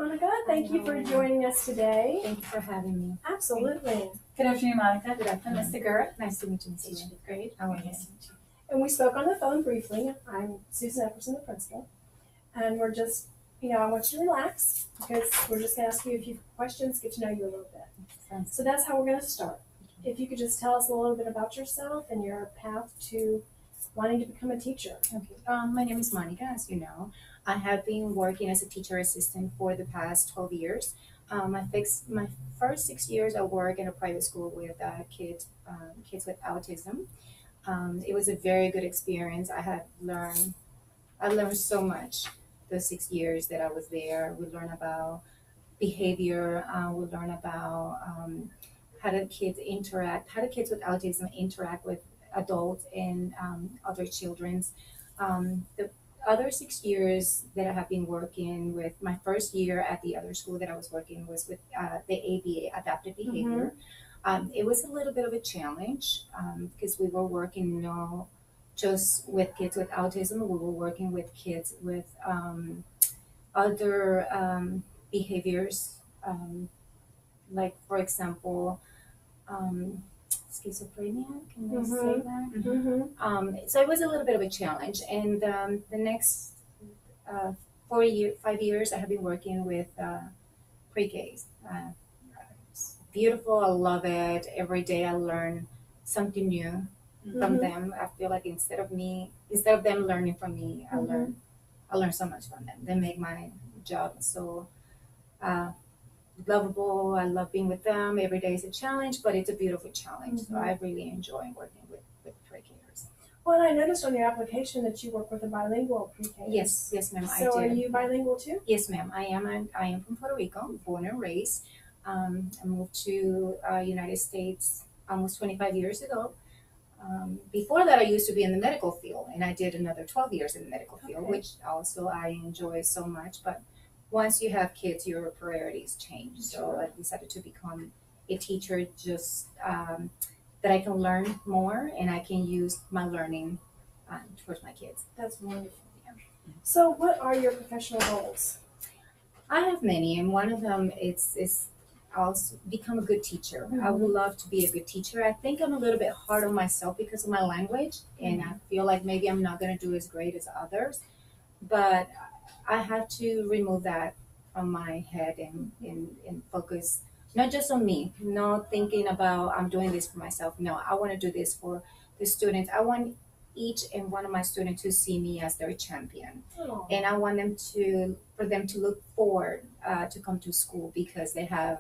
Monica. Thank you for joining us today. Thank you for having me. Absolutely. Good afternoon, Monica. Good afternoon. I'm Mr. Gura. Nice to meet you, Ms. Teaching Lee. fifth grade. How are you? And we spoke on the phone briefly. I'm Susan Epperson, the principal. And we're just, I want you to relax because we're just going to ask you a few questions, get to know you a little bit. So that's how we're going to start. If you could just tell us a little bit about yourself and your path to wanting to become a teacher. Okay. My name is Monica, as you know. I have been working as a teacher assistant for the past 12 years. My first 6 years, I worked in a private school with kids with autism. It was a very good experience. I learned so much the 6 years that I was there. We learned about behavior. We learned about how do kids with autism interact with adults and other children's. The other 6 years that I have been working with, my first year at the other school that I was working was with the ABA, adaptive behavior. It was a little bit of a challenge because we were working not just with kids with autism, we were working with kids with other behaviors, like, for example, schizophrenia, can I say that? So it was a little bit of a challenge. And the next 5 years, I have been working with pre-Ks. It's beautiful. I love it. Every day I learn something new from them. I feel like instead of them learning from me, I learn so much from them. They make my job so lovable. I love being with them. Every day is a challenge, but it's a beautiful challenge. So I really enjoy working with pre-Kers. Well, and I noticed on your application that you work with a bilingual pre-K. Yes, ma'am. I So do. are you bilingual too? Yes, ma'am. I am from Puerto Rico, born and raised. I moved to United States almost 25 years ago. Before that, I used to be in the medical field, and I did another 12 years in the medical field, which also I enjoy so much. But once you have kids, your priorities change. So I decided to become a teacher just that I can learn more and I can use my learning towards my kids. That's wonderful. So what are your professional goals? I have many, and one of them is also become a good teacher. I would love to be a good teacher. I think I'm a little bit hard on myself because of my language, and I feel like maybe I'm not going to do as great as others. But I have to remove that from my head and focus not just on me, not thinking about I'm doing this for myself. No, I want to do this for the students. I want each and one of my students to see me as their champion. Oh. And I want for them to look forward to come to school because they have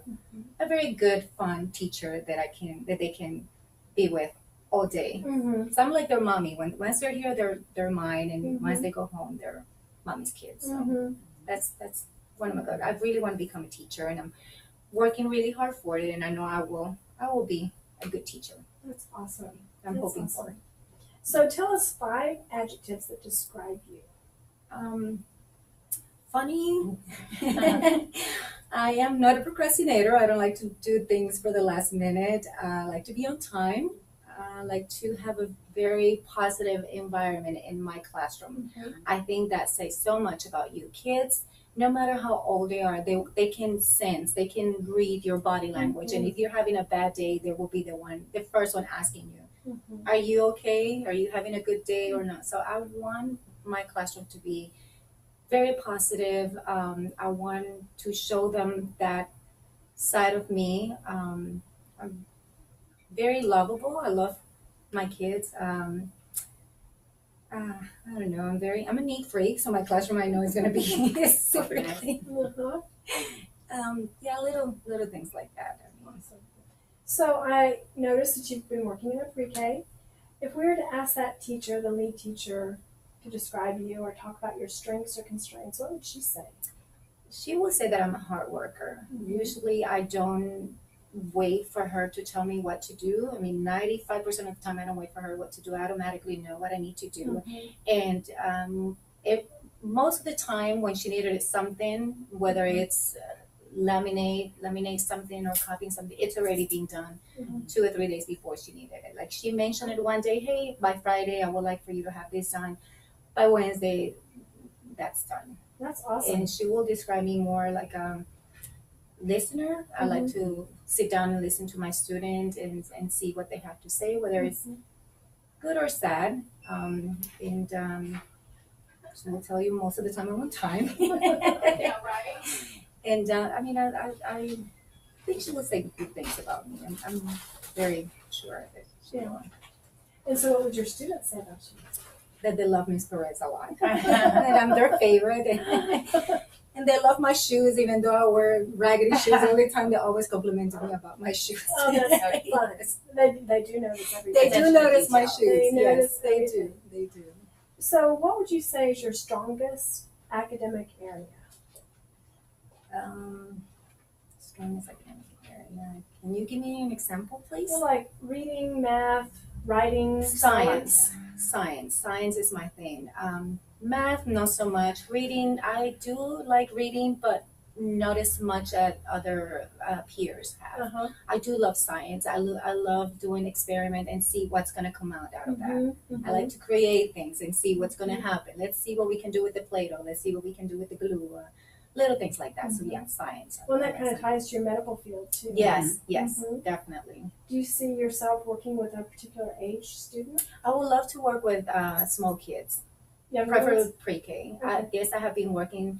a very good, fun teacher that they can be with all day. So I'm like their mommy. Once they're here, they're mine, and once they go home, they're mommy's kids. So that's one of my goals. I really want to become a teacher, and I'm working really hard for it. And I know I will be a good teacher. That's awesome. I'm hoping for it. So tell us 5 adjectives that describe you. Funny. I am not a procrastinator. I don't like to do things for the last minute. I like to be on time. I like to have a very positive environment in my classroom. I think that says so much about you. Kids, no matter how old they are, they can sense, they can read your body language. And if you're having a bad day, they will be the first one asking you, are you okay? Are you having a good day or not? So I want my classroom to be very positive. I want to show them that side of me. I'm very lovable. I love my kids. I don't know. I'm a neat freak, so my classroom I know is going to be super clean. Yeah, little things like that. Awesome. So I noticed that you've been working in a pre-K. If we were to ask that teacher, the lead teacher, to describe you or talk about your strengths or constraints, what would she say? She will say that I'm a hard worker. Usually I don't wait for her to tell me what to do. I mean, 95% of the time I don't wait for her what to do. I automatically know what I need to do. And most of the time when she needed something, whether it's laminate something or copying something, it's already been done 2 or 3 days before she needed it. Like she mentioned it one day, hey, by Friday I would like for you to have this done. By Wednesday, that's done. That's awesome. And she will describe me more like a listener. I like to sit down and listen to my student and see what they have to say, whether it's good or sad. And she will tell you most of the time I'm on time. Yeah, right. And I mean, I think she will say good things about me. I'm very sure of it. Yeah. And so what would your students say about you? That they love Miss Perez a lot. And I'm their favorite. And they love my shoes, even though I wear raggedy shoes all the time. They always compliment me about my shoes. Oh, that's fun. Yes. They do notice everything. They do notice my detail. shoes. They Yes, notice they everything. do. They do. So what would you say is your strongest academic area? Strongest academic area. Can you give me an example, please? Well, like reading, math, writing, Science is my thing. Math, not so much. Reading, I do like reading, but not as much as other peers have. Uh-huh. I do love science. I love doing experiment and see what's going to come out of that. I like to create things and see what's going to happen. Let's see what we can do with the Play-Doh. Let's see what we can do with the glue. Little things like that. So yeah, science. Well, that kind of ties to your medical field too. Yes, Mhm. definitely. Do you see yourself working with a particular age student? I would love to work with small kids. Younger Preferably ones? pre-K. Okay. Yes, I have been working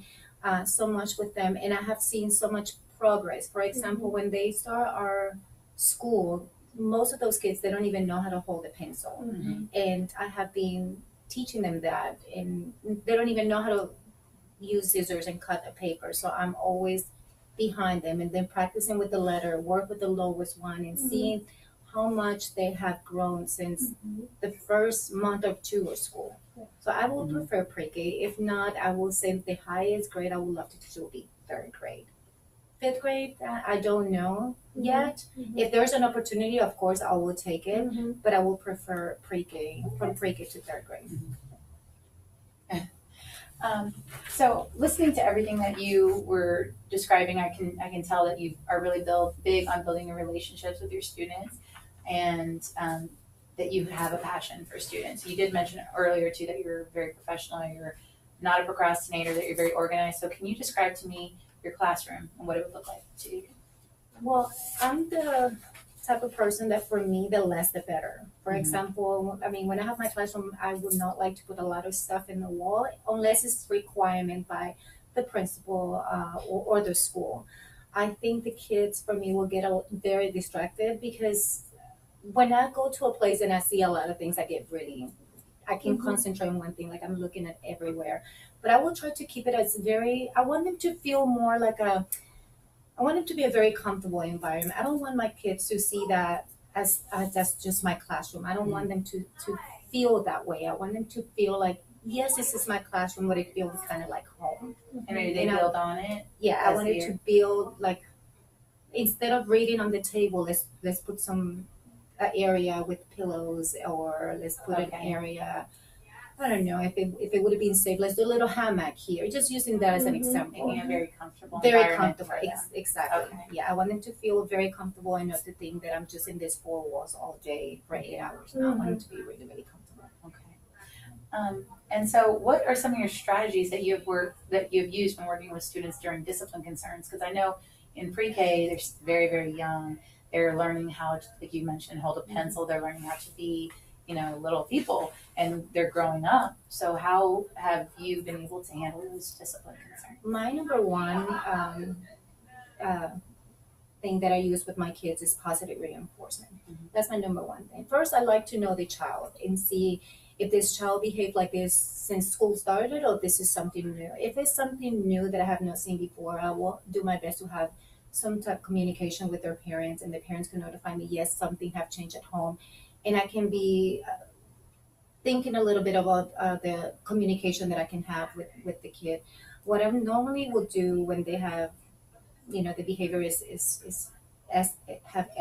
so much with them, and I have seen so much progress. For example, when they start our school, most of those kids, they don't even know how to hold a pencil. Mhm. And I have been teaching them that, and they don't even know how to use scissors and cut a paper. So I'm always behind them, and then practicing with the letter, work with the lowest one, and seeing how much they have grown since the first month or two of school. So I will prefer pre-K. If not, I will say the highest grade I would love to teach will be third grade. Fifth grade, I don't know yet. If there's an opportunity, of course, I will take it. But I will prefer pre-K, from pre-K to third grade. So listening to everything that you were describing, I can tell that you are really big on building your relationships with your students, and that you have a passion for students. You did mention earlier too that you're very professional. You're not a procrastinator. That you're very organized. So can you describe to me your classroom and what it would look like to you? Well, I'm the type of person that for me, the less the better. For example, I mean, when I have my classroom, I would not like to put a lot of stuff in the wall unless it's requirement by the principal or the school. I think the kids for me will get very distracted because when I go to a place and I see a lot of things, I can concentrate on one thing, like I'm looking at everywhere. But I will try to keep it as I want them to feel more like I want it to be a very comfortable environment. I don't want my kids to see that as that's just my classroom. I don't want them to feel that way. I want them to feel like, yes, this is my classroom, but it feels kind of like home. And maybe they build on it. Yeah, I want it to build like, instead of reading on the table, let's put some area with pillows, or let's put an area. I don't know if it would have been safe. Let's do a little hammock here. Just using that as an example. Making a very comfortable Very environment comfortable. for them. Exactly. Okay. Yeah, I want them to feel very comfortable and not to think that I'm just in these four walls all day for 8 hours. No, I want them to be really, really comfortable. Okay. And so, what are some of your strategies that you've used when working with students during discipline concerns? Because I know in pre-K they're very, very young. They're learning how to, like you mentioned, hold a pencil. They're learning how to be, little people, and they're growing up. So how have you been able to handle those discipline concerns? My number one thing that I use with my kids is positive reinforcement. That's my number one thing. First, I like to know the child and see if this child behaved like this since school started, or this is something new. If it's something new that I have not seen before, I will do my best to have some type of communication with their parents, and the parents can notify me, yes, something have changed at home. And I can be thinking a little bit about the communication that I can have with the kid. What I normally will do when they have, the behavior have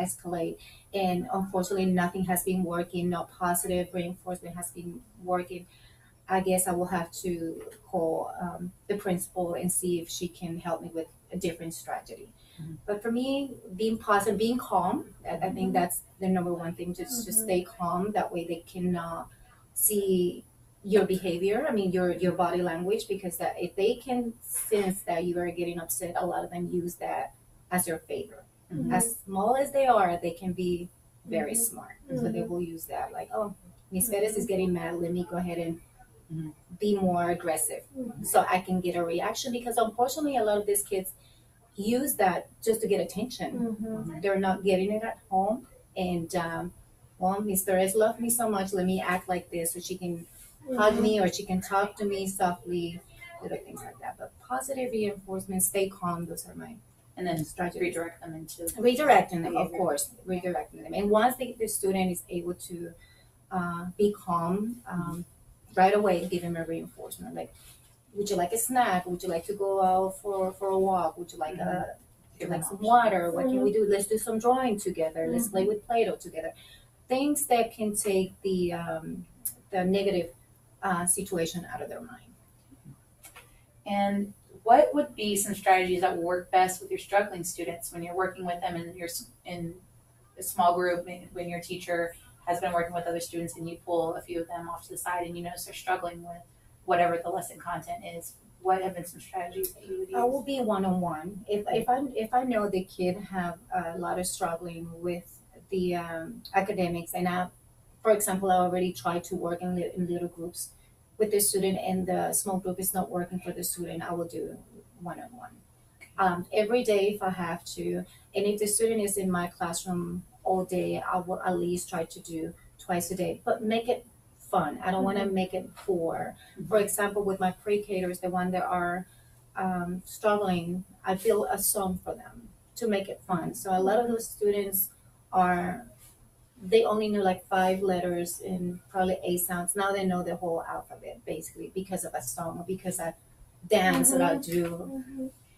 escalated, and unfortunately nothing has been working, no positive reinforcement has been working, I guess I will have to call the principal and see if she can help me with a different strategy. But for me, being positive, being calm, I think that's the number one thing. Just stay calm. That way they can see your behavior, I mean your body language, because that if they can sense that you are getting upset, a lot of them use that as their favor. Mhm. As small as they are, they can be very Mhm. smart. So they will use that like, oh, Miss Perez is getting mad, let me go ahead and be more aggressive so I can get a reaction, because unfortunately a lot of these kids use that just to get attention. They're not getting it at home, and well, Miss Perez loved me so much, let me act like this so she can hug me or she can talk to me softly, little things like that. But positive reinforcement, stay calm, those are my And then strategies. redirect them into Redirecting them, of behavior. course, redirecting them. And once the student is able to be calm, right away give him a reinforcement. Like, would you like a snack? Would you like to go out for a walk? Would you like some water? What can we do? Let's do some drawing together. Let's play with Play-Doh together. Things that can take the negative situation out of their mind. And what would be some strategies that will work best with your struggling students when you're working with them in a small group, when your teacher has been working with other students and you pull a few of them off to the side and you notice they're struggling with whatever the lesson content is? What have been some strategies that you would use? I will be one-on-one. If I know the kid have a lot of struggling with the academics, and for example, I already tried to work in little groups with the student, and the small group is not working for the student, I will do one-on-one. Every day if I have to, and if the student is in my classroom all day, I will at least try to do twice a day, but make it fun. I don't want to make it poor. For example, with my pre-Kters, the one that are struggling, I build a song for them to make it fun. So a lot of those students they only knew like 5 letters and probably 8 sounds. Now they know the whole alphabet basically because of a song or because I dance or I do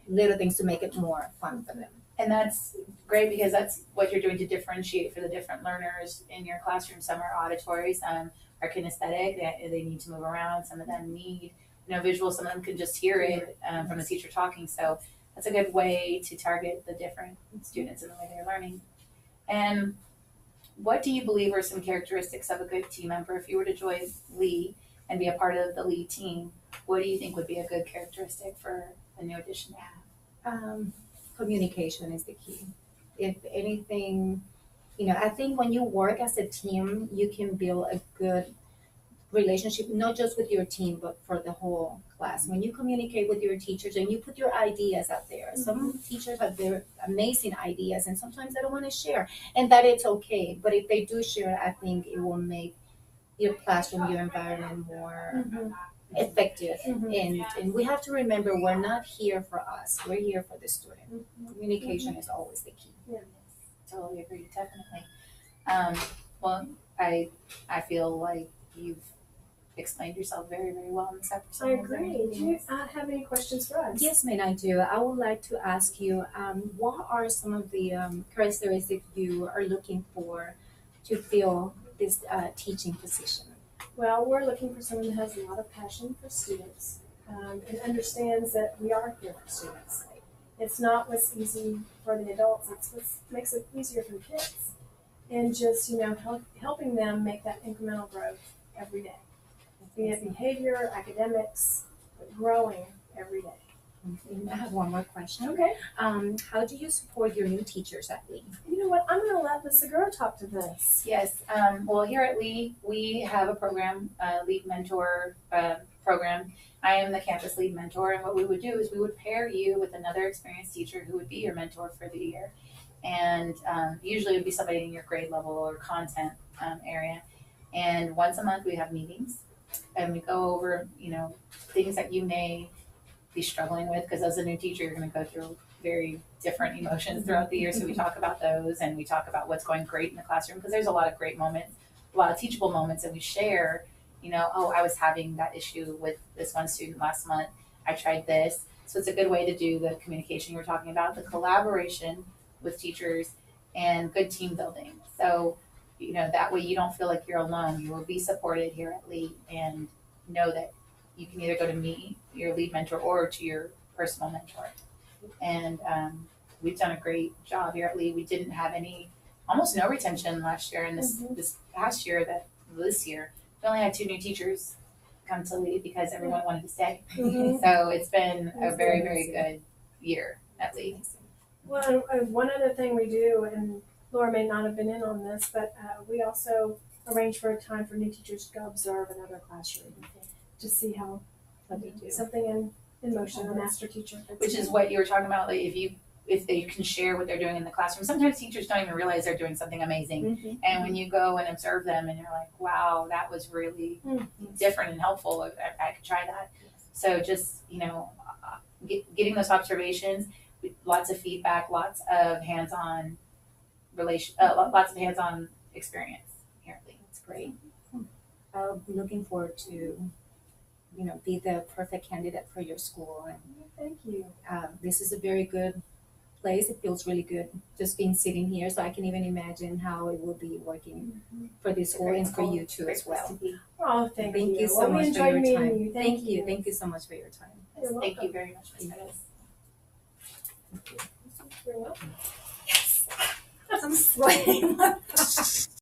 little things to make it more fun for them. And that's great because that's what you're doing to differentiate for the different learners in your classroom. Some are auditory, some are kinesthetic, they need to move around, some of them need visual, some of them can just hear it from the teacher talking. So that's a good way to target the different students and the way they're learning. And what do you believe are some characteristics of a good team member? If you were to join Lee and be a part of the Lee team, what do you think would be a good characteristic for a new addition to have? Communication is the key. If anything, I think when you work as a team, you can build a good relationship, not just with your team, but for the whole class. When you communicate with your teachers and you put your ideas out there, some teachers have their amazing ideas and sometimes they don't want to share, and that it's okay. But if they do share, I think it will make your classroom, your environment more effective. And we have to remember, we're not here for us, we're here for the student. Communication is always the key. Totally agree, definitely. Well, I feel like you've explained yourself very, very well in this episode. I agree. Do you have any questions for us? Yes, ma'am, I do. I would like to ask you, what are some of the characteristics you are looking for to fill this teaching position? Well, we're looking for someone that has a lot of passion for students and understands that we are here for students. It's not what's easy for the adults, it's what makes it easier for the kids. And just, helping them make that incremental growth every day. Be it behavior, academics, but growing every day. I have one more question. Okay. How do you support your new teachers at Lee? You know what? I'm going to let the Segura talk to this. Yes. Well, here at Lee, we have a program, Lead Mentor program. I am the campus lead mentor, and what we would do is we would pair you with another experienced teacher who would be your mentor for the year. And usually it would be somebody in your grade level or content area. And once a month we have meetings, and we go over, things that you may be struggling with, because as a new teacher, you're going to go through very different emotions throughout the year. So we talk about those, and we talk about what's going great in the classroom, because there's a lot of great moments, a lot of teachable moments, and we share, I was having that issue with this one student last month. I tried this. So it's a good way to do the communication you were talking about, the collaboration with teachers, and good team building. So, that way you don't feel like you're alone. You will be supported here at Lee, and know that you can either go to me, your lead mentor, or to your personal mentor. And we've done a great job here at Lee. We didn't have almost no retention last year, and this past year, this year, we only had 2 new teachers come to leave because everyone wanted to stay. Mhm. So it's been a That's very, amazing. very good year at Lee. Well, and one other thing we do, and Laura may not have been in on this, but we also arrange for a time for new teachers to go observe another classroom to see how What they do. something in motion, a master teacher. Which is what you were talking about, like if they can share what they're doing in the classroom. Sometimes teachers don't even realize they're doing something amazing. Mhm. And when you go and observe them and you're like, wow, that was really different and helpful, I could try that. So just, getting those observations, lots of feedback, lots of hands-on lots of hands-on experience here at Lee. That's great. I'm looking forward to, be the perfect candidate for your school. And Thank you. this is a very good place. It feels really good just being sitting here. So I can even imagine how it will be working for this school and for you too as well. Oh, thank you. You so Well, we much for enjoyed your meeting time. you. Thank you. Thank you so much for your time. You're Thank welcome. you very much, Ms. Pettis. You're welcome. I'm sweating.